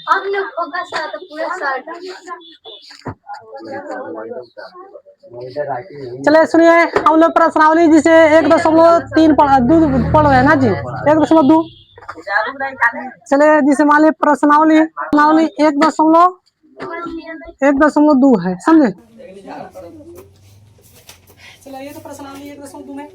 हमने फोकस करा तो पूरा शर्ट। चले सुनिए, हम लोग प्रश्नावली जिसे 1.3 पढ़ रहे हैं ना जी, 1.2। चले जिसे मान ली प्रश्नावली 1.2 है, समझे। चलो ये तो प्रश्नावली 1.2 में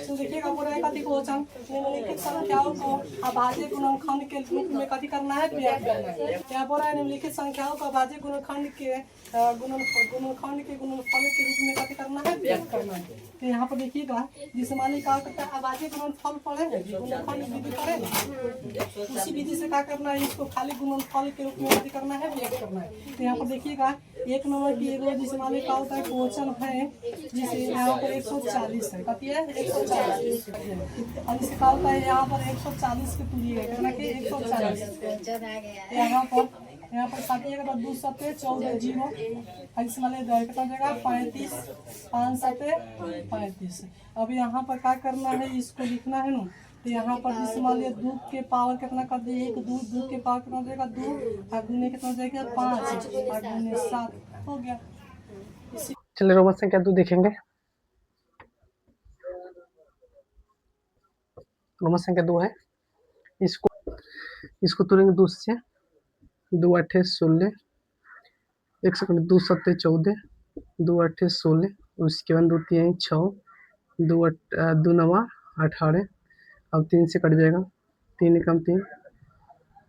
तो देखिएगा पूरा कथी क्वेश्चन निम्नलिखित संख्याओं को अभाज्य गुणनखंड के रूप में कथी करना है, व्यक्त करना है। यहाँ पर निम्नलिखित संख्याओं को अभाज्य गुणनखंड के गुणनफल के रूप में कथी करना है, व्यक्त करना है। तो यहाँ पर देखिएगा जिसे मान ली क्या करता है, अभाज्य गुणनफल पढ़े गुणनखंड विधि पढ़े, उसी विधि से क्या करना है, इसको खाली गुणनफल के रूप में कथी करना है, व्यक्त करना है। तो यहाँ पर देखिएगा 1 नंबर की एगो जिसे मान ली क्या होता है क्वेश्चन है, जिसे यहाँ पर 140 है, कथी है 140, और इससे क्या होता है यहाँ पर 140 के पूरी है कितना के 140। यहाँ पर साथिएगा तो 2 सत्ते 14 जीरो, इससे मान लीजिए कितना जाएगा 35, 5 सत्ते 35। अब यहाँ पर क्या करना है, इसको लिखना है ना। तो यहाँ पर जिसे मान लीजिए 2 के पावर कितना कर दिए 1, 2 के पावर कितना जाएगा 2, और गुने कितना जाएगा 5, और गुने 7 हो गया। चलिए रोमन संख्या 2 देखेंगे। रोमन संख्या 2 है, इसको तोड़ेंगे 2 से, 2 8 16, 1 सेकंड, 2 7 14, 2 8 16, उसके बाद 2 3 6, 2 9 18, अब 3 से कट जाएगा, 3 कम 3,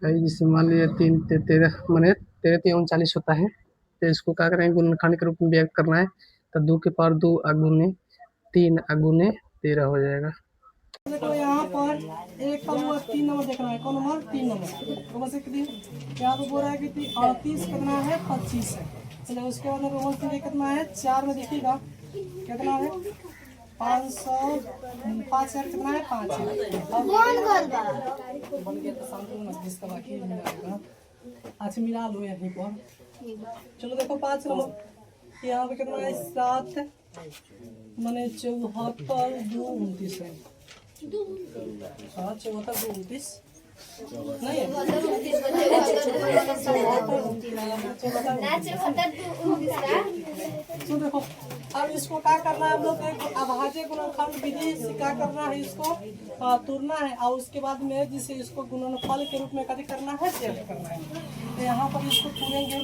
जिससे मान लीजिए 3 13 मैंने 13 3 39 होता है। तो इसको क्या करेंगे, गुणनखंड के रूप में व्यक्त करना है। तो 2 के पावर 2 अगुने 3 अगुने 13 हो जाएगा। देखो यहाँ पर 1 का नंबर 3 नंबर देखना है, कौन नंबर 3 नंबर यहाँ पर बोल रहा है कि 38 कितना है 25 है। चलिए उसके बाद रोमन संख्या कितना है 4 में देखिएगा कितना है 500 कितना है 5 है। बन गया तो शांति जिसका बाकी मिलाएगा, अच्छा मिला लो यहीं पर। चलो देखो 5 नंबर यहाँ पे कितना है 7 मैंने 74 2 29 है, 7 74 2 29 नहीं है तो देखो अब इसको क्या करना है, हम लोग अभाज्य गुणनखंड विधि से क्या करना है, इसको तोड़ना है, और उसके बाद में जिसे इसको गुणनफल के रूप में कथी करना है, व्यक्त करना है। तो यहाँ पर इसको तोड़ेंगे,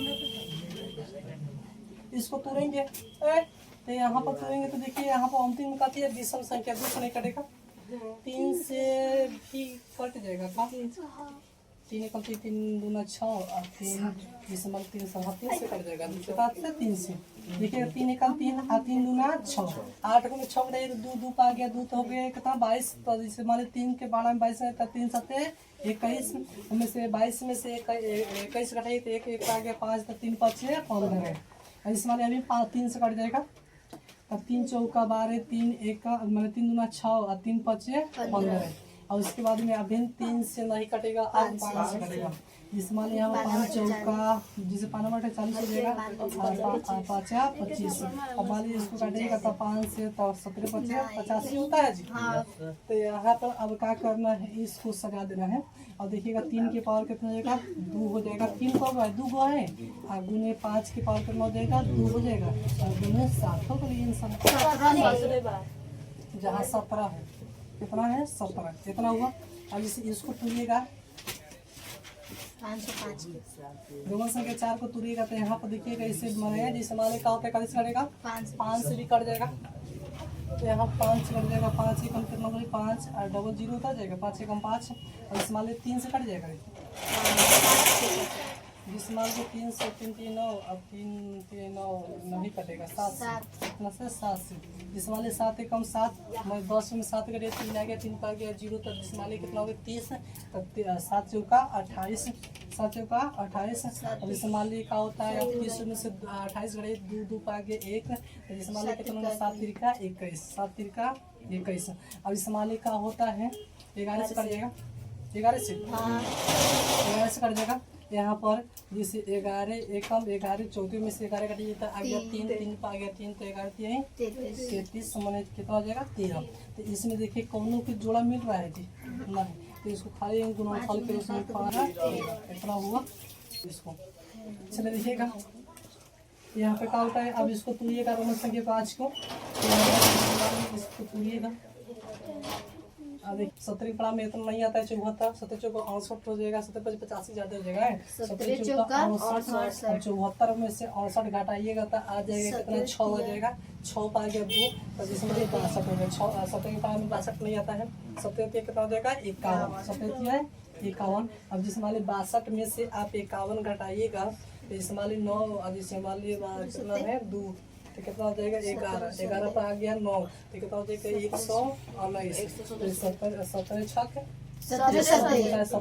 तो यहाँ पर तोड़ेंगे तो देखिए यहाँ पर अंतिम में कथी है विषम संख्या, 2 से नहीं कटेगा, 3 से भी कट जाएगा का 3 कम 3 दूना 6 और 3 दिसंबर 3 सवा 3 से कट जाएगा, 3 से देखिए 3 कम 3 और 3 दूना 6, 8 को 6 में 2 2 पा गया 2 तो हो गया कितना 22। तो जैसे मान 3 के 12 में 22 है तो 3 सत्ते 21 में से 22 में से 21 कटाई तो 1 1 आ गया 5 तो 3 5 15 है। इस मान अभी 3 से कट जाएगा, अब 3 चौका 12 3 1 मैंने 3 दूना 6 और 3 5 15 है। और उसके बाद में अभी 3 से नहीं कटेगा, अब 5 से कटेगा। जिस मान यहाँ 5 चौका जिसे 5 बटे 40 हो जाएगा, 5 25। अब मान लीजिए इसको काटेगा तो 5 से तो 17 5 85 होता है जी। तो यहाँ पर अब क्या करना है, इसको सजा देना है। और देखिएगा 3 के पावर कितना हो जाएगा 2 हो जाएगा, 3 को 2 गो है, और गुने 5 के पावर कितना हो जाएगा 2 हो जाएगा, और गुने 7 हो गई इंसान जहाँ 17 है कितना है 17 कितना हुआ। अब इसको तुरिएगा रोमन संख्या 4 को तुरिएगा तो यहाँ पर देखिएगा इसे बनाएगा, जिसे माने का होता है 40 कटेगा 5 से भी कट जाएगा, तो यहाँ 5 कट जाएगा, 5 से कम कितना होगा 5 और डबल 0 होता जाएगा, 5 से कम 5 और इस मान 3 से कट जाएगा, जिस मान 3 से 3 3 9 अब 3 3 9 नहीं कटेगा 7 कितना से 7 से, जिस मान 7 से कम 7 मैं 10 में 7 कटे 3 आ गया 3 पा गया 0 तक, जिस मान कितना हो गया 30 तब 7 चौका 28 7 चौका 28। अब जिस मान का होता है 30 में से 28 घटे 2 2 पा गया 1, जिस मान कितना 7 तिरका 21 7 तिरका 21। अब इस मान का होता है 11 से कट जाएगा, 11 से कट जाएगा। यहाँ पर जैसे 11 एकम 11 14 में से 11 कट जाता है, आ गया 3 3 पा गया 3 तो 11 3 33 मैंने कितना हो जाएगा 13। तो इसमें देखिए कौनों की जोड़ा मिल रहा है जी नहीं, तो इसको खाली गुणनफल के उसमें पाना इतना हुआ इसको। चलिए देखिएगा यहाँ पे क्या होता है। अब इसको तोड़िएगा रोमन संख्या 5 को, इसको तोड़िएगा। अब 17 पड़ा में इतना नहीं आता है 74, 17 चौका 68 हो जाएगा, 17 5 85 ज्यादा हो जाएगा। 17 चौका 68, 74 में से 68 घटाइएगा तो आ जाएगा कितना 6 हो जाएगा। 6 पा गया 2 तो जिसमें 62 हो गया। 17 पड़ा में 62 नहीं आता है। 17 कितना हो जाएगा 51, 17 है 51। अब जिस मान ली 62 में से आप 51 घटाइएगा तो इस मान ली 9, अब इस मान ली कितना है 2 तो कितना हो जाएगा 11, 11 पर आ गया 9 तो कितना हो जाएगा 119। 17 छक 17 119,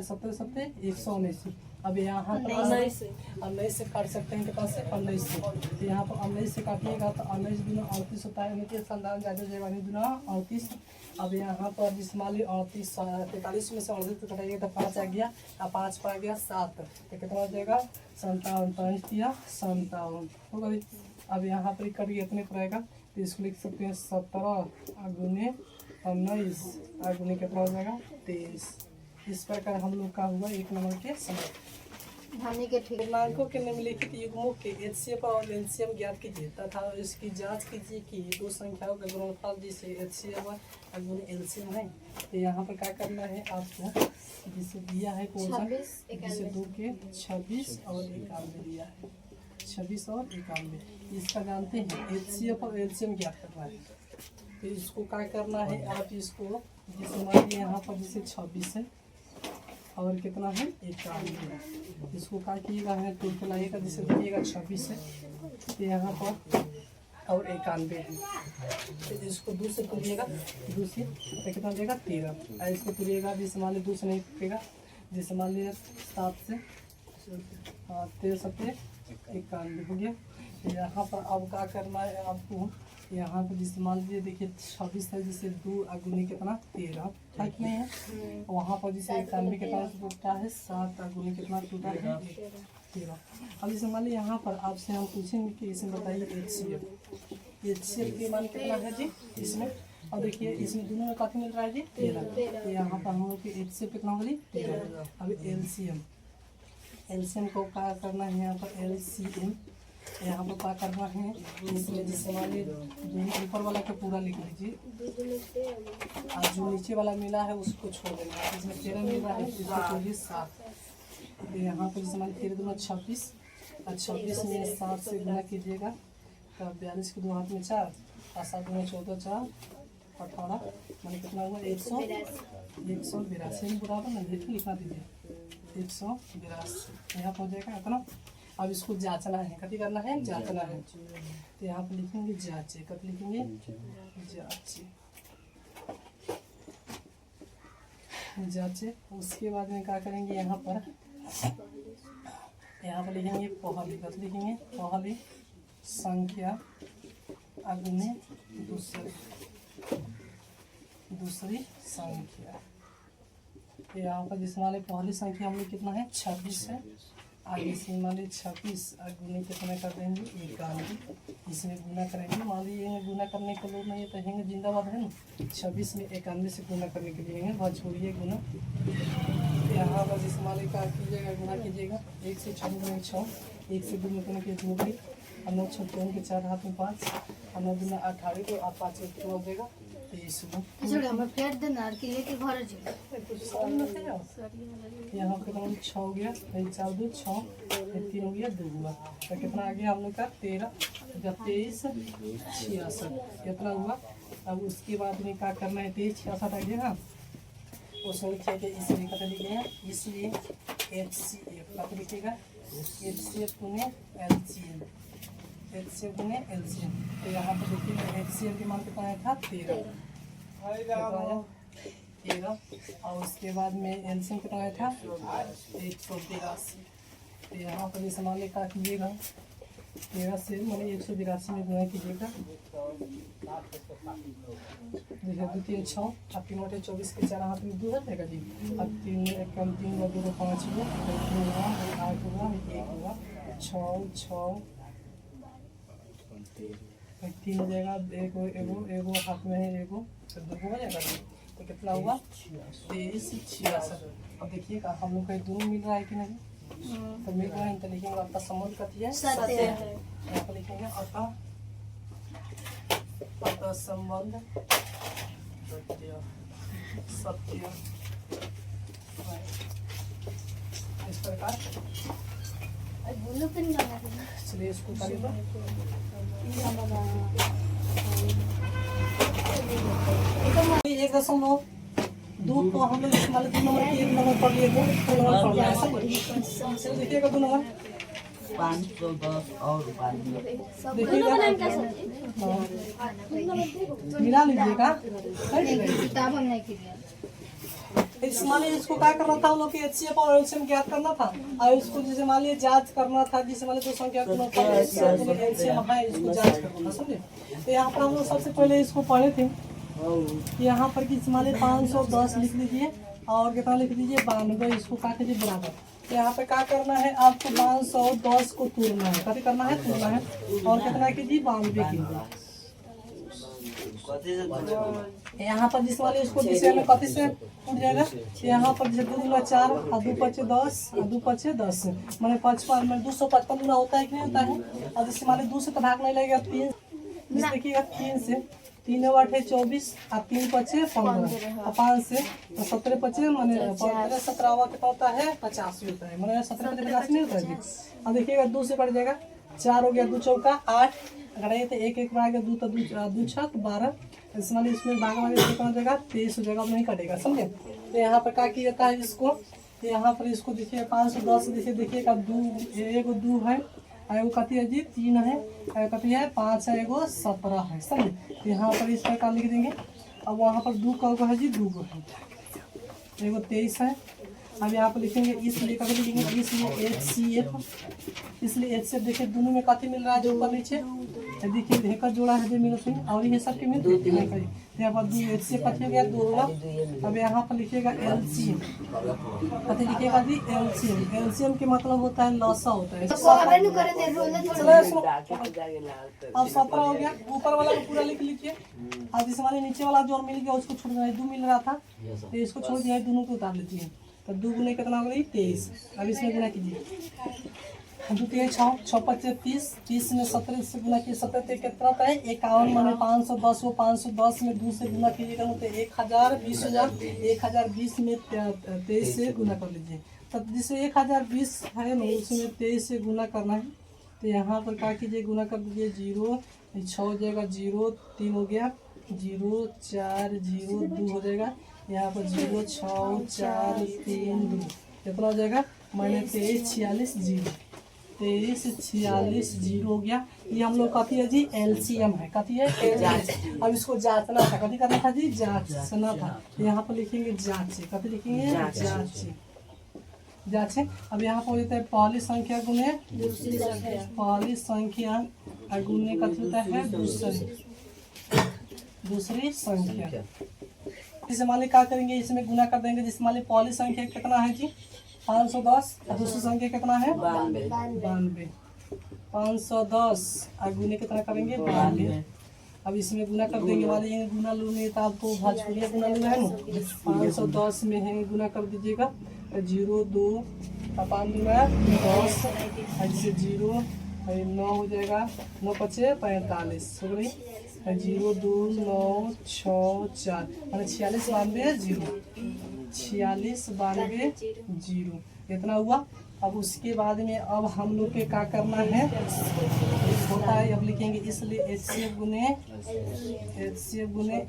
17 119। अब यहाँ पर 19 से काट सकते हैं कितना से 19 से, तो यहाँ पर 19 से काटिएगा तो 19 दूना 38 होता है। नीचे संधान ज्यादा जवानी दूना 38। अब यहाँ पर जिस मान ली 38 43 में से 38 कटाइएगा तो 5 आ गया, अब 5 पा गया 7 तो कितना हो जाएगा 57, 5 दिया 57 होगा। अब यहाँ पर कट गया इतने पर आएगा तो इसको लिख सकते हैं 17 गुने 19 गुने कितना हो जाएगा 23। इस प्रकार हम लोग का हुआ 1 नंबर के समय। पूर्णांकों के निम्नलिखित युग्मों के एचसीएफ और एलसीएम ज्ञात कीजिए तथा इसकी जांच कीजिए कि दो संख्याओं का गुणनफल जिसे एचसीएफ और गुणे एलसीएम है। तो यहाँ पर क्या करना है आपको, जिसे दिया है कौन सा, जिसे 2 के 26 और 91 दिया है, 26 और 91 इसका जानते हैं एचसीएफ और एलसीएम ज्ञात करना है। तो इसको क्या करना है आप इसको, जिसे मान लीजिए यहाँ पर जिसे 26 है और कितना है 91, इसको क्या कीजिएगा है तो लाइएगा, जिसे देखिएगा 26 है तो यहाँ पर और 91 है तो इसको 2 से तोड़िएगा, 2 से तो कितना देगा 13। और इसको तोड़िएगा जिसे मान लीजिए 2 से नहीं टूटेगा, जिसे मान लीजिए 7 से 13 7 91 हो गया। यहाँ पर अब क्या करना है आपको, यहाँ पर जिसे मान लीजिए देखिए 26 है जिसे 2 गुने कितना 13 ठीक नहीं है। वहाँ पर जिसे 91 कितना टूटा है 7 गुने कितना टूटा है 13। अब जैसे मान लीजिए यहाँ पर आपसे हम पूछेंगे कि इसमें बताइए एचसीएफ के मान कितना है जी इसमें। और देखिए इसमें दोनों में काफी मिल रहा है जी 13, तो यहाँ पर हम लोग की एचसीएफ कितना होगी 13। अब एलसीएम को क्या करना है, यहाँ पर एलसीएम यहाँ पर क्या करना है, इसमें जिससे मान लीजिए ऊपर वाला को पूरा लिख लीजिए और जो नीचे वाला मिला है उसको छोड़ देना। इसमें 13 मिल रहा है इसको छोड़िए 7। तो यहाँ पर जिससे मान लीजिए 13 दूना 26 और 26 में 7 से गुना कीजिएगा तो 42 के 2 हाथ में 4 और 7 दूना 14 4 18 मैंने कितना हुआ 182 बराबर ना लिखना दीजिए 182 यहाँ पर हो जाएगा इतना। अब इसको जांचना है, कभी करना है जांचना है तो यहाँ पर लिखेंगे जांचे, कब लिखेंगे जांचे। उसके बाद में क्या करेंगे यहाँ पर लिखेंगे पहली, कब लिखेंगे पहली संख्या अगुने दूसरी संख्या। तो यहाँ पर जिस मान ली पहली संख्या हम लोग कितना है 26 है, आगे से मान लीजिए 26 और गुने कितना कर देंगे 91, इसमें गुना करेंगे। मान लीजिए गुना करने के लोग नहीं तो हेंगे जिंदाबाद है ना, 26 में 91 से गुना करने के लिए हैं छोड़िए गुना। यहाँ पर जिस मान लीजिए क्या कीजिएगा गुना कीजिएगा 1 से 6 गुना 6, 1 से 2 गुना के 2 गई और 9 6 के 4 हाथ में 5 और 9 गुना 18 तो आप 5 कितना हो जाएगा 23। यहाँ पे कितना 6 हो गया 4 2 6 3 हो गया 2 हुआ तो कितना आ गया हम लोग का 13 23 66 कितना हुआ। अब उसके बाद में क्या करना है 23 66 आ गया वो संख्या के इसलिए कथा लिखेगा, इसलिए एचसीएफ कब लिखेगा एचसीएफ गुने एलसीएम, एचसीएफ गुने एलसीएम। तो यहाँ पर देखिए एचसीएफ के मान कितना आया था 13 और उसके बाद में एलसीएम कितना आया था 182। तो यहाँ पर जैसे मान का कीजिएगा 13 से मैंने 182 में गुना कीजिएगा, देखिए 2 3 6 अब 3 मोटे 24 के 4 हाथ में 2 हो जाएगा जी। अब 3 कम 3 2 को 5 हुआ 8 हुआ 1 हुआ 6 3 हो जाएगा, एगो हाथ में है एगो तो 2 हो जाएगा। तो कितना हुआ 2366। अब देखिएगा हम लोग का दोनों मिल रहा है कि नहीं, तो मिल रहा है तो लिखेंगे आपका संबंध कथी है सत्य। यहाँ पर लिखेंगे अतः संबंध सत्य सत्य इस प्रकार। चलिए इसको करेगा 1.2 को हम लोग इस्तेमाल 2 नंबर की 1 नंबर पढ़ लिए 2 नंबर पढ़ लिया ऐसा। चलो देखिएगा 2 नंबर 510 और देखिएगा मिला लीजिएगा। मान लीजिए इसको क्या करना था हम लोग HCF और LCM ज्ञात करना था, और इसको जैसे मान लीजिए जांच करना था, जैसे मान लीजिए 2 संख्या LCM है इसको जांच करना था, समझे। तो यहाँ पर हम लोग सबसे पहले इसको पढ़े थे, यहाँ पर कि मान लीजिए 510 लिख लीजिए और कितना लिख दीजिए 92, इसको क्या कीजिए बराबर। तो यहाँ पे क्या करना है आपको 510 को तोड़ना है, कभी करना है तोड़ना है, और कितना कीजिए 92 कीजिए। यहाँ पर जिस वाले इसको जिसे में कथी से उठ जाएगा, यहाँ पर जैसे 2 गुना 4 और 2 पचे 10 और 2 पचे 10 मैंने 55 में 255 गुना होता है कि नहीं होता है। और जिससे मान 2 से तो भाग नहीं लगेगा 3, देखिएगा 3 से 3 8 है 24 और 3 पचे 15 और 5 से 17 पचे मैंने 15 17 कितना होता है 85 होता है, मैंने 17 पचे 85 नहीं होता है। अब देखिएगा 2 से कट जाएगा, 4 हो गया 2 चौका 8, अगर ये तो 1 1 भाग 2 तो 2 छक 12, इसमें भाग कितना हो जाएगा 23 हो जाएगा, नहीं कटेगा, समझे। तो यहाँ पर क्या किया जाता है इसको, तो यहाँ पर इसको देखिए 510 देखिएगा 2 1 2 है, एगो कथी है जी 3 है, कथी है 5 है, एगो 17 है, समझे। तो यहाँ पर इस प्रकार लिख देंगे। अब वहाँ पर 2 का है जी 2 है, एगो 23 है। अब यहाँ पर लिखेंगे इसलिए कभी लिखेंगे इसलिए HCF, इसलिए HCF देखिए दोनों में कथी मिल रहा है जो ऊपर नीचे देखिए ढेकर जोड़ा है जो मिलते हैं, और ये सब के मिलते हैं। यहाँ पर 2 HCF कथी हो गया 2 होगा। अब यहाँ पर लिखिएगा LCM, कथी लिखिएगा जी LCM, LCM के मतलब होता है लसा होता है। अब 17 हो गया, ऊपर वाला को पूरा लिख लीजिए। अब इस वाले नीचे वाला जो मिल गया उसको छोड़ देना, 2 मिल रहा था तो इसको छोड़ दिया, दोनों को उतार लीजिए। तो 2 गुने कितना हो गई 23। अब इसमें गुना कीजिए 2 3 6 6 5 30, 30 में 17 से गुना कीजिए, 17 कितना होता है 51, माने 510 वो 510 में 2 से गुना कीजिएगा तो 1000 20000, 1020 में 23 से गुना कर लीजिए। तब जिसे 1020 है ना उसमें 23 से गुना करना है। तो यहाँ पर क्या कीजिए गुना कर दीजिए, 0 6 हो जाएगा, 0 3 हो गया, 0 4 0 2 हो जाएगा, यहाँ पर 0 6 4 3 2 कितना हो जाएगा, मैंने 23 46 0, 23 46 0 हो गया। ये हम लोग कथी है जी LCM है, कथी है LCM। अब इसको जांचना था, कथी करना था जी जांचना था। यहाँ पर लिखेंगे जांचे, कथी लिखेंगे जांचे जांचे। अब यहाँ पर होता है पहली संख्या गुने पहली संख्या गुने कथी होता है दूसरी संख्या। जैसे मान ली क्या करेंगे इसमें गुना कर देंगे, जिससे मान ली पहली संख्या कितना है जी 510 और दूसरी संख्या कितना है 92, 510 और गुने कितना करेंगे 92। अब इसमें गुना कर देंगे, वाले ये गुना लूंगे तो आपको भाजपुरिया गुना लेना है ना, 510 में है गुना कर दीजिएगा 0 2 5 10 ऐसे 0 9 हो जाएगा, 9 5 45 हो गई, 0 2 9 6 4 मैंने 46 92 0, 46 92 0 इतना हुआ। अब उसके बाद में अब हम लोग के क्या करना है होता है, अब लिखेंगे इसलिए HCF गुने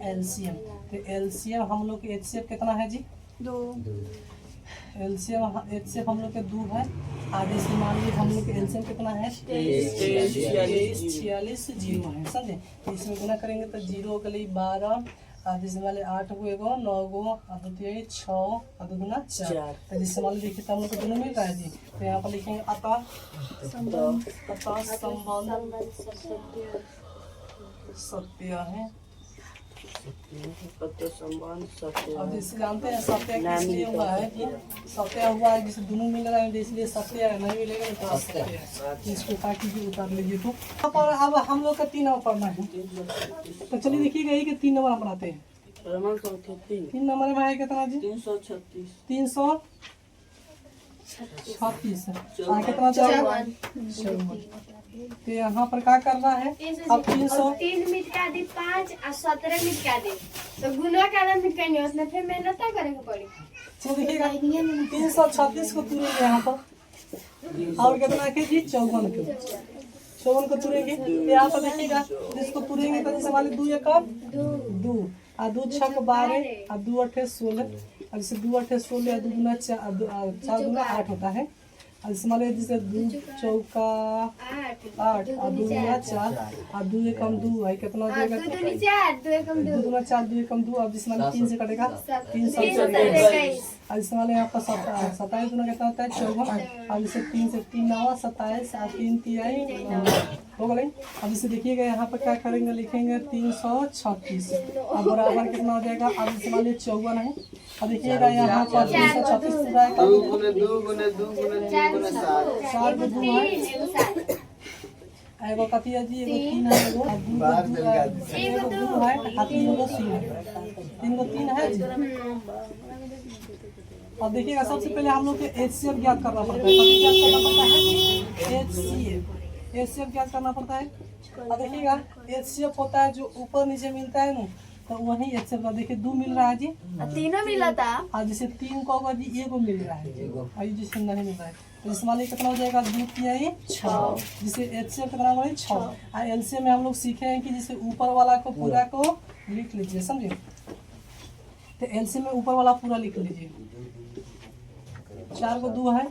LCM। तो LCM हम लोग के HCF कितना है जी 2, HCF हम लोग के 2 है। आगे से मान लीजिए हम लोग के LCM कितना है 23 46 0 है, समझे। तो इसमें गुना करेंगे तो 0 के लिए 12, जिससे वाले 8 को 1 9 को 2 6 और 2 गुना 4। तो जिससे मान देखिए तो हम लोग को दोनों मिल रहा है जी। तो यहाँ पर लिखेंगे अतः संबंध सत्य है। अब जैसे जानते हैं सत्य किसलिए हुआ है कि सत्य हुआ है जिसे दोनों मिल रहा है, इसलिए सत्य है, नहीं मिलेगा तो असत्य है। इसको क्या कीजिए उतार लीजिए। तो अब हम लोग का 3 नंबर पढ़ना है, तो चलिए देखिएगा कि 3 नंबर हम बनाते हैं। क्रमांक संख्या 3 3 नंबर में है कितना जी? 336 336। कितना जाएगा? 54। तो यहाँ पर क्या करना है? अब 300 3 मिटका दी 5 और 17 मिटका दी तो गुना का मिटका नहीं उसमें फिर मेहनत करेंगे पड़ी। तो देखिएगा 336 को तुरेंगे यहाँ पर और कितना के जी? 54 को तुरेंगे। यहाँ पर देखिएगा जिसको तुरेंगे तो जैसे वाले 2 एकम 2 और 2 6 को 12 और 2 8 16 और जैसे 2 8 16 और 2 गुना 4 गुना 8 होता है। और जैसे मान लीजिए जैसे 2 चौका 8 और 2 गुना 4 और 2 एकम 2 है कितना हो जाएगा? 2 दूनी 4 2 एकम 2 2 गुना 4 2 एकम 2। अब जिसमें 3 से कटेगा 3 3 7 27 और इसमें वाले यहाँ पर 27 गुना कितना होता है? 54। अब इसे 3 से 3 9 27 और 3 तिहाई हो गए। अब इसे देखिएगा यहाँ पर क्या करेंगे? लिखेंगे 336 अब बराबर कितना हो जाएगा? अब इसे मान लीजिए 54 है। अब देखिएगा यहाँ पर 336 2 गुने 2 गुने 2 गुने 3 गुने 7 4 में 2 है एगो कथी है जी? एगो 3 है एगो 2 है और 3 गो 3 है 3 गो 3 है जी। अब देखिएगा सबसे पहले हम लोग के एचसीएफ ज्ञात करना पड़ता है। ज्ञात करना पड़ता है एचसीएफ ज्ञात करना पड़ता है। अब देखिएगा एचसीएफ होता है जो ऊपर नीचे मिलता है ना तो वही एचसीएफ का। देखिए 2 मिल रहा है जी तीनों मिला था और जैसे 3 को होगा जी एगो मिल रहा है और जिससे नहीं मिल रहा है तो इस वाले कितना हो जाएगा? 2 तिहाई 6 जिसे एचसीएफ कितना होगा? 6 और एलसीएम में हम लोग सीखे हैं कि जैसे ऊपर वाला को पूरा को लिख लीजिए समझे। तो एलसीएम में ऊपर वाला पूरा लिख लीजिए 4 को 2 है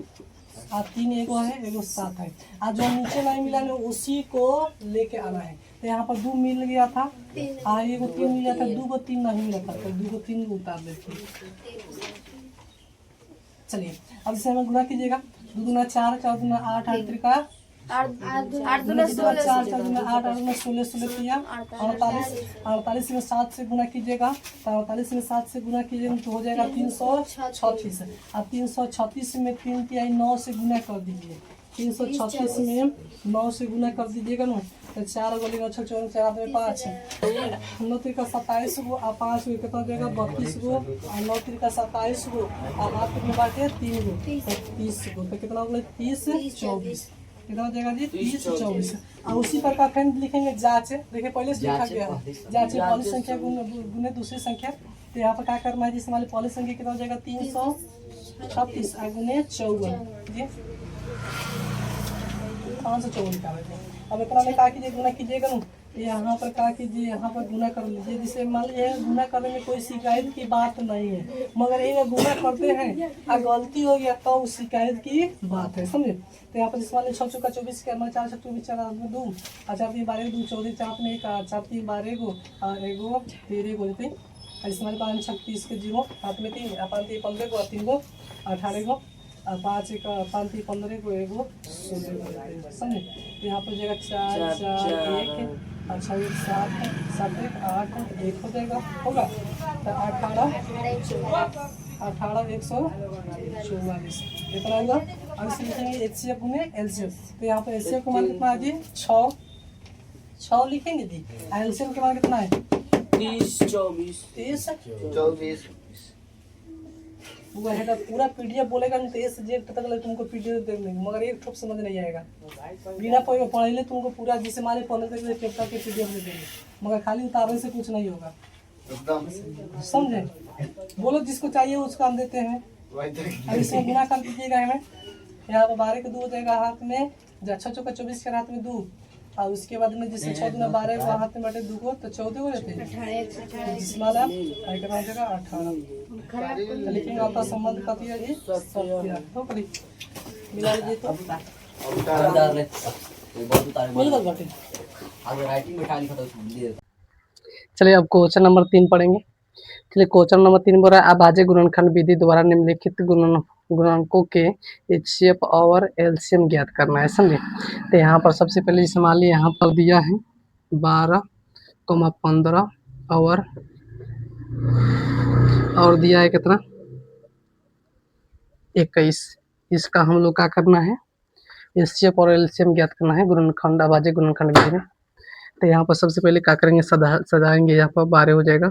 और 3 एगो है एगो 7 है और जो नीचे नहीं मिला ना उसी को लेके आना है। तो यहाँ पर 2 मिल गया था और एगो 3 मिल गया था 2 को 3 नहीं मिला था तो 2 को 3 को उतार देते। चलिए अब इसे हमें गुना कीजिएगा 2 गुना 4 4 गुना 8 8 त्रिका 8 दूना 4 4 गुना 8 8 गुना 16 16 तिया 48 48 में 7 से गुना कीजिएगा तो 48 में 7 से गुना कीजिएगा तो हो जाएगा 336। अब 336 में 3 तिहाई 9 से गुना कर दीजिए। 336 में 9 से गुना कर दीजिएगा ना तो 4 गोली 9 4 4 में 5 9 त्रिका 27 गो और 5 गो कितना हो जाएगा? 32 गो और 9 त्रिका 27 गो और 8 में बाटे 3 गो 30 गो तो कितना हो गया? 30 24 कितना हो जाएगा जी? 30 24 और उसी प्रकार फिर लिखेंगे जांच। देखिए पहले से लिखा गया है जांच पहली संख्या गुने दूसरी संख्या। तो यहाँ पर क्या करना है? जिसमें पहली संख्या कितना हो जाएगा? 336 और गुने 54 जी 554 निकालेंगे। अब इतना में क्या कीजिए? गुना कीजिएगा ना यहाँ पर क्या कीजिए? यहाँ पर गुना कर लीजिए। जिसे मान लीजिए गुना करने में कोई शिकायत की बात नहीं है मगर ये गुना करते हैं और गलती हो गया तो उस शिकायत की बात है समझे। तो यहाँ पर जिस मान लीजिए 6 चौका 24 के हमारे 4 24 4 में 2 अच्छा 3 12 2 14 4 में 1 4 3 12 गो और एगो 13 गो देते इस हमारे 5 36 के 0 7 में 3 5 3 15 गो 3 गो 18 गो 5 1 5 3 15 को एगो 16 गो समझे। तो यहाँ पर जाएगा 4 4 1 अच्छा 1 7 7 1 8 1 हो जाएगा होगा तो 18 144 इतना होगा। अब इसे लिखेंगे एचसीएफ गुने एलसीएफ। तो यहाँ पर एचसीएफ का मान कितना है जी? 6 लिखेंगे जी। एलसीएम के मान कितना है? 30 24 24 पूरा पीडीएफ बोलेगा नहीं तो इस जेट तक ले तुमको पीडीएफ दे देंगे मगर एक ठोप समझ नहीं आएगा। बिना पढ़े तुमको पूरा जिसे मारे पढ़ने तक चैप्टर के पीडीएफ दे देंगे मगर खाली उतारने से कुछ नहीं होगा समझे। बोलो जिसको चाहिए उसको हम देते हैं। अब इसमें गुना कर दीजिएगा हमें यहाँ पर 12 के 2 हो जाएगा हाथ में 6 चौका 24 के हाथ में 2 और उसके बाद में जैसे 6 गुना 12 को हाथ में बैठे 2 को तो 14 हो जाते हैं जिसमाला कितना हो जाएगा 18 लिखेंगे। आपका संबंध कथी है जी? सत्य तो करी मिला लीजिए तो मिल गया बाटे। चलिए अब क्वेश्चन नंबर 3 पढ़ेंगे। चलिए क्वेश्चन नंबर 3 बोल रहा है अभाज्य गुणनखंड विधि द्वारा निम्नलिखित गुणनकों के एचसीएफ और एलसीएम ज्ञात करना है समझे। तो यहाँ पर सबसे पहले जैसे मान लीजिए यहाँ पर दिया है 12, 15 और दिया है कितना 21। इसका हम लोग क्या करना है? एचसीएफ और एलसीएम ज्ञात करना है गुणनखंड अभाज्य गुणनखंड विधि में। तो यहाँ पर सबसे पहले क्या करेंगे? सजाएंगे। यहाँ पर 12 हो जाएगा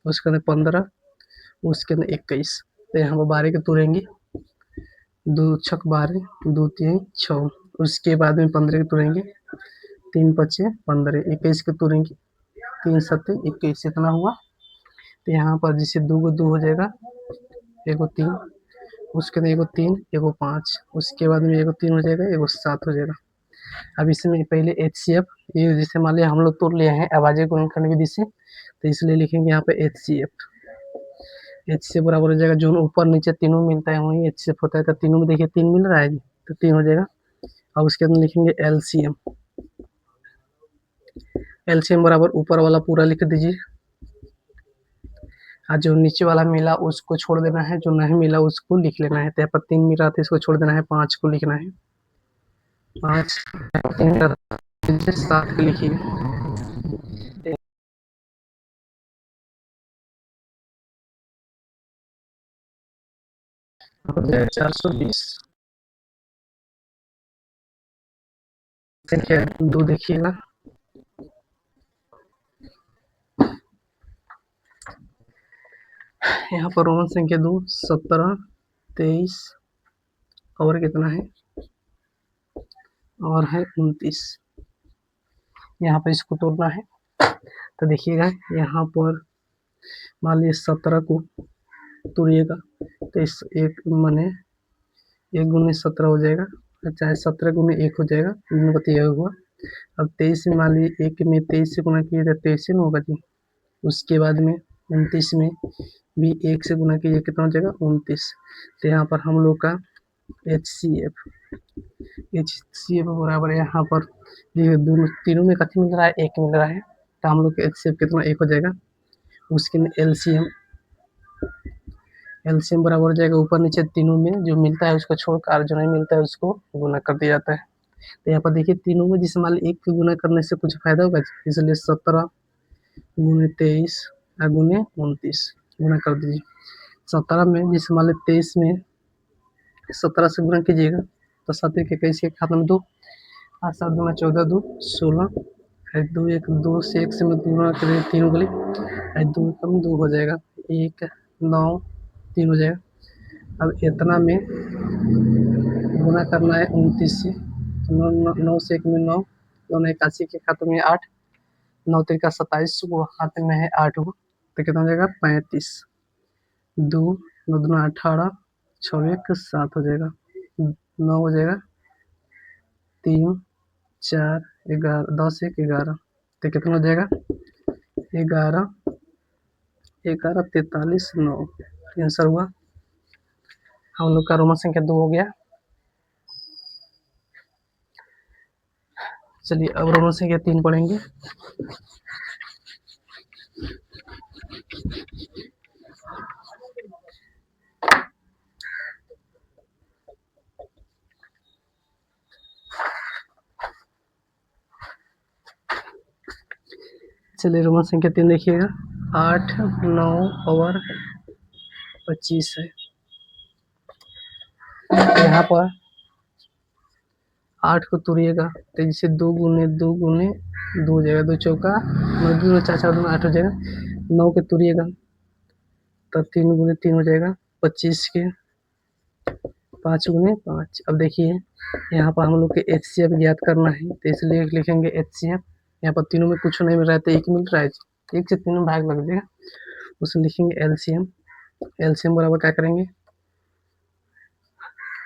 उसके अंदर 15, उसके अंदर 21। तो यहाँ पर 12 के तुरेंगे, 2 छक 12, 2 3 6। उसके बाद में 15 के तुरेंगे, 3 पचे 15, 21 के तुरेंगे, 3 सत्ते 21। इतना हुआ। तो यहाँ पर जैसे 2 को 2 हो जाएगा, 1 को 3, उसके अंदर 1 को 3, 1 को 5, उसके बाद में 1 को 3 हो जाएगा, 1 को 7 हो जाएगा। अब इसमें पहले HCF, ये जैसे मान लिया हम लोग तोड़ लिए हैं अभाज्य गुणनखंड विधि से, तो इसलिए लिखेंगे यहाँ पे HCF। HCF बराबर हो जाएगा, जो ऊपर नीचे तीनों मिलता है वही HCF होता है। तो तीनों में देखिए 3 मिल रहा है जी, तो 3 हो जाएगा। अब उसके अंदर लिखेंगे LCM। LCM बराबर ऊपर वाला पूरा लिख दीजिए, और जो नीचे वाला मिला उसको छोड़ देना है, जो नहीं मिला उसको लिख लेना है। तो यहाँ पर 3 मिल रहा था, इसको छोड़ देना है, 5 को लिखना है। 5 7 को लिखिए। 420। संख्या 2 देखिएगा, यहाँ पर रोमन संख्या 2 17 23 और कितना है, और है 29। यहाँ पर इसको तोड़ना है। तो देखिएगा यहाँ पर मान लीजिए 17 को तोड़िएगा, तो इस एक माने 1 गुने 17 हो जाएगा, चाहे 17 गुने 1 हो जाएगा, बताइए हुआ। अब 23 में मान लीजिए 1 में 23 से गुना किया जाए 23 से न होगा जी। उसके बाद में 29 में भी 1 से गुना कीजिए, कितना हो जाएगा 29। तो यहाँ पर हम लोग का HCF बराबर है, यहाँ पर दोनों तीनों में कथी मिल रहा है, 1 मिल रहा है। तो हम लोग का HCF कितना 1 हो जाएगा। उसके LCM बराबर हो जाएगा, ऊपर नीचे तीनों में जो मिलता है उसको छोड़कर, जो नहीं मिलता है उसको गुना कर दिया जाता है। तो यहाँ पर देखिए तीनों में जिसे मान लीजिए 1 को गुना करने से कुछ फायदा होगा, इसलिए 17 गुने 23 गुने 29 गुना कर दीजिए। 17 में जिसे मान लीजिए 23 में 17 से गुना कीजिएगा, तो 7 के 21 के खाते में 2, 8 7 दूना 14, 2 16, 2 1 2 से 1 से मैं गुना करेंगे 3 गली, 2 कम 2 हो जाएगा, 1 9 3 हो जाएगा। अब इतना में गुना करना है 29 से, 9 से 1 में 9, 9 81 के खाते में 8, 9 3 27 वो खाते में है 8 को, तो कितना हो जाएगा 35, 2 9 दूना 18, 6 1 7 हो जाएगा, 9 हो जाएगा, 3 4 11 10 1 11, तो कितना हो जाएगा 11 11 43 9। आंसर हुआ हम लोग का रोमन संख्या 2 हो गया। चलिए अब रोमन संख्या 3 पढ़ेंगे। चलिए रोमन संख्या 3 देखिएगा, 8 9 और 25 है। यहाँ पर 8 को तोड़िएगा, तो जैसे 2 गुने 2 गुने 2 हो जाएगा, 2 चौका 9 2 4 4 2 8 हो जाएगा। 9 के तोड़िएगा तो 3 गुने 3 हो जाएगा, 25 के 5 गुने 5। अब देखिए यहाँ पर हम लोग के HCF ज्ञात करना है, तो इसलिए लिखेंगे HCF। यहाँ पर तीनों में कुछ नहीं मिल रहा है, तो 1 मिल रहा है, 1 से तीनों भाग लग जाएगा, उसमें लिखेंगे LCM। LCM बराबर क्या करेंगे,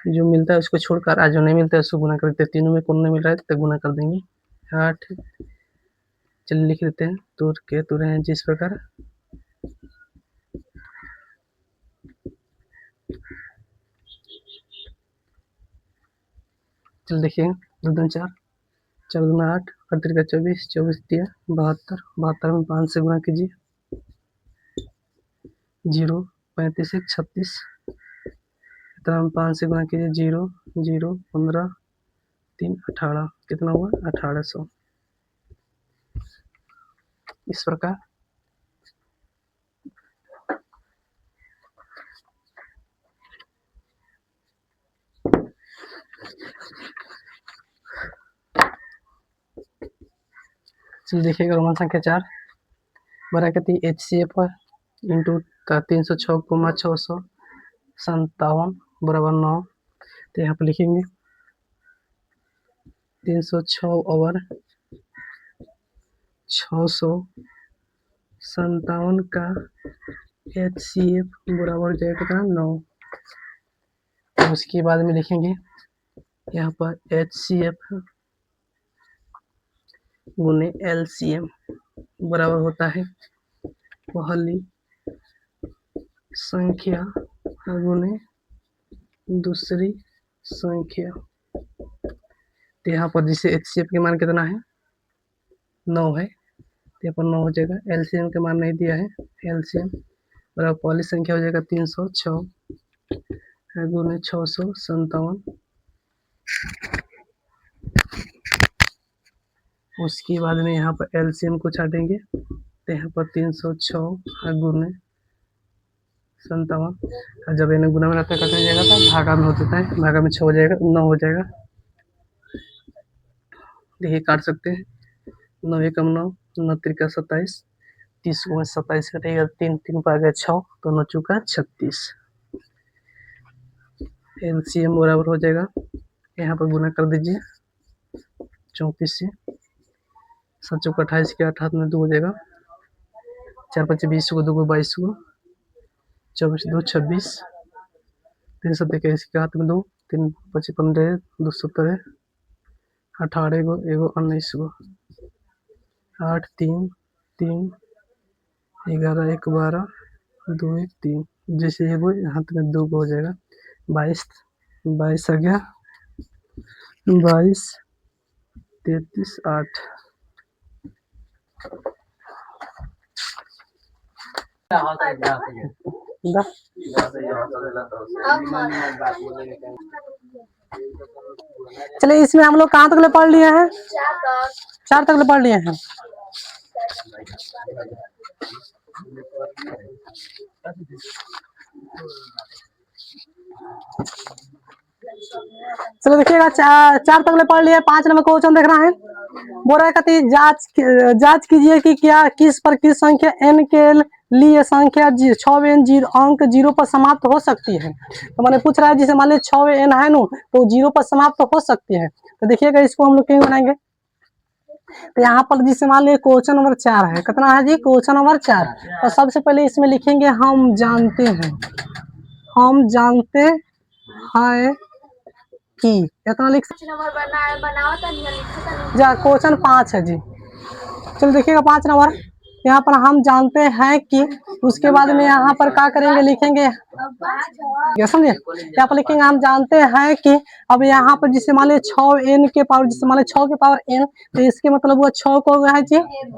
जो मिलता है उसको छोड़कर, आज जो नहीं मिलता है उसको गुना कर देते हैं। तीनों में कौन नहीं मिल रहा है तो गुना कर देंगे। 8 चलिए लिख देते हैं, तो रहे हैं जिस प्रकार। चल देखिए 2 2 4 4 2 8 8 3 24 24 3 72 72 में 5 से गुना कीजिए, 0 35 1 36, इतना में 5 से गुना कीजिए, 0 0 15 3 18, कितना हुआ 1800। इस प्रकार चलिए देखिएगा रोमन संख्या 4 बराबर HCF पर इंटू 306,657 बराबर 9। तो यहाँ पर लिखेंगे 306 ओवर 657 का HCF बराबर हो जाएगा कितना 9। उसके बाद में लिखेंगे यहाँ पर HCF गुने LCM बराबर होता है पहली संख्या गुने दूसरी संख्या। तो यहाँ पर जिसे HCF के मान कितना है 9 है, तो यहाँ पर 9 हो जाएगा। LCM के मान नहीं दिया है, LCM बराबर पहली संख्या हो जाएगा 306 गुने 657। उसके बाद में यहाँ पर LCM को छाटेंगे, तो यहाँ पर 306 गुने 57। जब इन्हें गुना में रहता है कट जाएगा तो भागा में हो जाता है, भागा में 6 हो जाएगा 9 हो जाएगा। देखिए काट सकते हैं 9 एकम 9, 9 त्रिका 27, 30 में 27 कटेगा 3 3 पर आ गया 6, तो 9 चौका 36। LCM बराबर हो जाएगा, यहाँ पर गुना कर दीजिए 34 से, 7 चौका 28 के 8 हाथ में 2 हो जाएगा, 4 5 20 को 2 को 22 को, 24 2 26, 3 7 21 के हाथ में 2, 3 5 15 2 17, 18 को 1 19 को, 8 3 3 11 1 12 2 1 3, जैसे एगो हाथ में 2 को हो जाएगा 22 22 आ गया 22 33 8। चलिए इसमें हम लोग कहाँ तक पढ़ लिए हैं? 4 तक पढ़ लिए हैं। चलो देखिएगा 4 तक पढ़ लिए। 5 नंबर क्वेश्चन देखना है। बोल रहा है जांच कीजिए कि क्या किस पर किस संख्या n के लिए संख्या 6n 0 अंक 0 पर समाप्त हो सकती है। तो मैंने पूछ रहा है जिसे मान लीजिए 6n है नो, तो 0 पर समाप्त हो सकती है। तो देखिएगा इसको हम लोग क्यों बनाएंगे। तो यहाँ पर जिसे मान लीजिए क्वेश्चन नंबर 4 है, कितना है जी क्वेश्चन नंबर 4। तो सबसे पहले इसमें लिखेंगे हम जानते हैं कि इतना लिख जा। क्वेश्चन 5 है जी। चलो देखिएगा 5 नंबर, यहाँ पर हम जानते हैं कि, उसके बाद में यहाँ पर क्या करेंगे लिखेंगे, समझे। यहाँ पर लिखेंगे हम जानते हैं कि, अब यहाँ पर जिसे मान लीजिए 6n के पावर, जिसे मान लीजिए 6 के पावर n, तो इसके मतलब वो 6 को है जी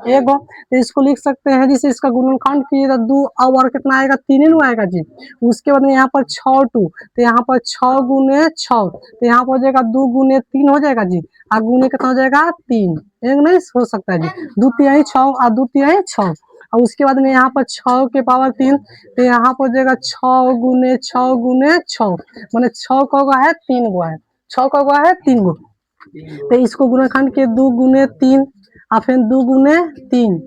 1 हो, तो इसको लिख सकते हैं जिसे इसका गुणनखंड कीजिएगा 2 और कितना आएगा 3 आएगा जी। उसके बाद में यहाँ पर 6 2, तो यहाँ पर 6 गुने 6, तो यहाँ पर हो जाएगा 2 गुने 3 हो जाएगा जी, और गुने कितना हो जाएगा 3, एक नहीं हो सकता है जी। 2 3 6 और 2 3 6, और उसके बाद में यहाँ पर 6 के पावर 3, तो यहाँ पर हो जाएगा 6 गुने 6 माने 6 को है 3 गो है, 6 को है 3 गो। तो इसको गुणनखंड के 2 गुने 3 और फिर 2 गुने 3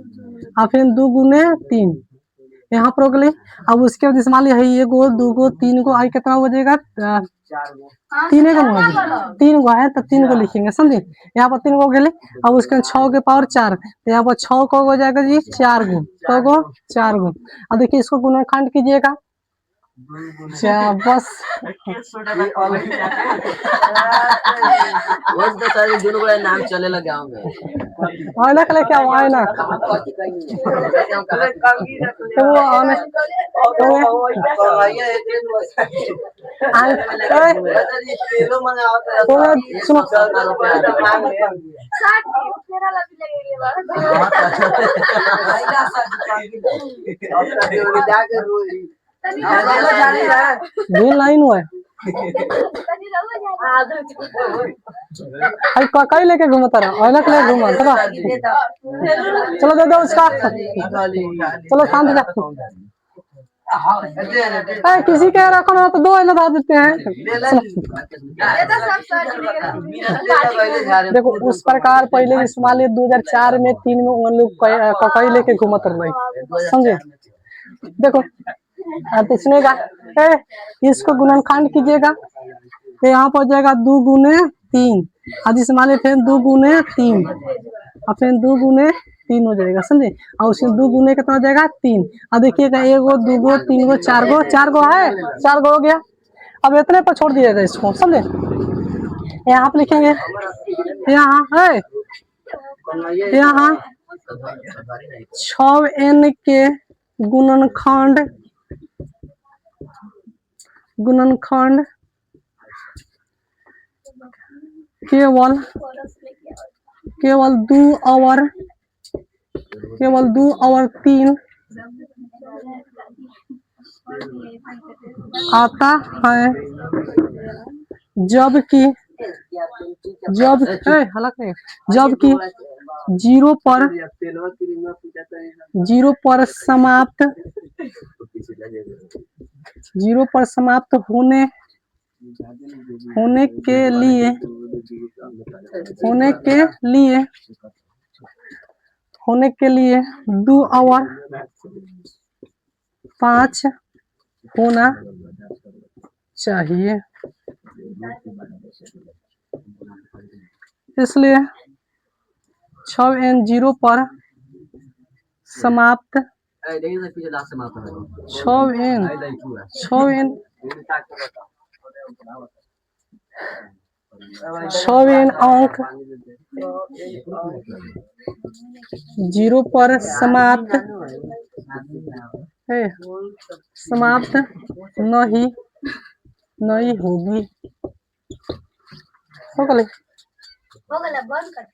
और फिर 2 गुने 3 यहाँ पर हो गई। अब उसके बाद मान लीजिए 1 गो 2 गो 3 गो, आई कितना हो जाएगा 3 गो है, तो 3 गो लिखेंगे, समझे। यहाँ पर 3 गो गए। अब उसके 6 के पावर 4, तो यहाँ पर 6 को हो जाएगा जी 4 गो, 4 गो। अब देखिए इसको गुणनखंड कीजिएगा, बस नाम चले लगा आयना के क्या आयना लाइन हुआ है कई लेके घूमता रहा, ऐनक लेके घूमा चलो चलो दे दो उसका, चलो शांत जा। किसी के रखो ना तो 2 ऐनक दे देते हैं। देखो उस प्रकार पहले इस्तेमाल 2004 में 3 में उन लोग कई लेके घूमत रहे, समझे। देखो इसने का इसको गुणनखंड कीजिएगा तो यहाँ पर हो जाएगा 2 गुने 3 और जिस मान फिर 2 गुने 3 और फिर 2 गुने 3 हो जाएगा, समझे। और उसमें 2 गुने कितना हो जाएगा 3। और देखिएगा 1 गो 2 गो 3 गो 4 गो 4 गो है, 4 गो हो गया। अब इतने पर छोड़ दिएगा इसको, समझे। यहाँ पे लिखेंगे यहाँ है यहाँ 6n के गुणनखंड केवल 2 और 3 आता है, जबकि 0 पर समाप्त होने के लिए 2 और 5 होना चाहिए। इसलिए 6n 0 पर समाप्त 6n अंक 0 पर समाप्त नहीं होगी। हो गया बंद कर।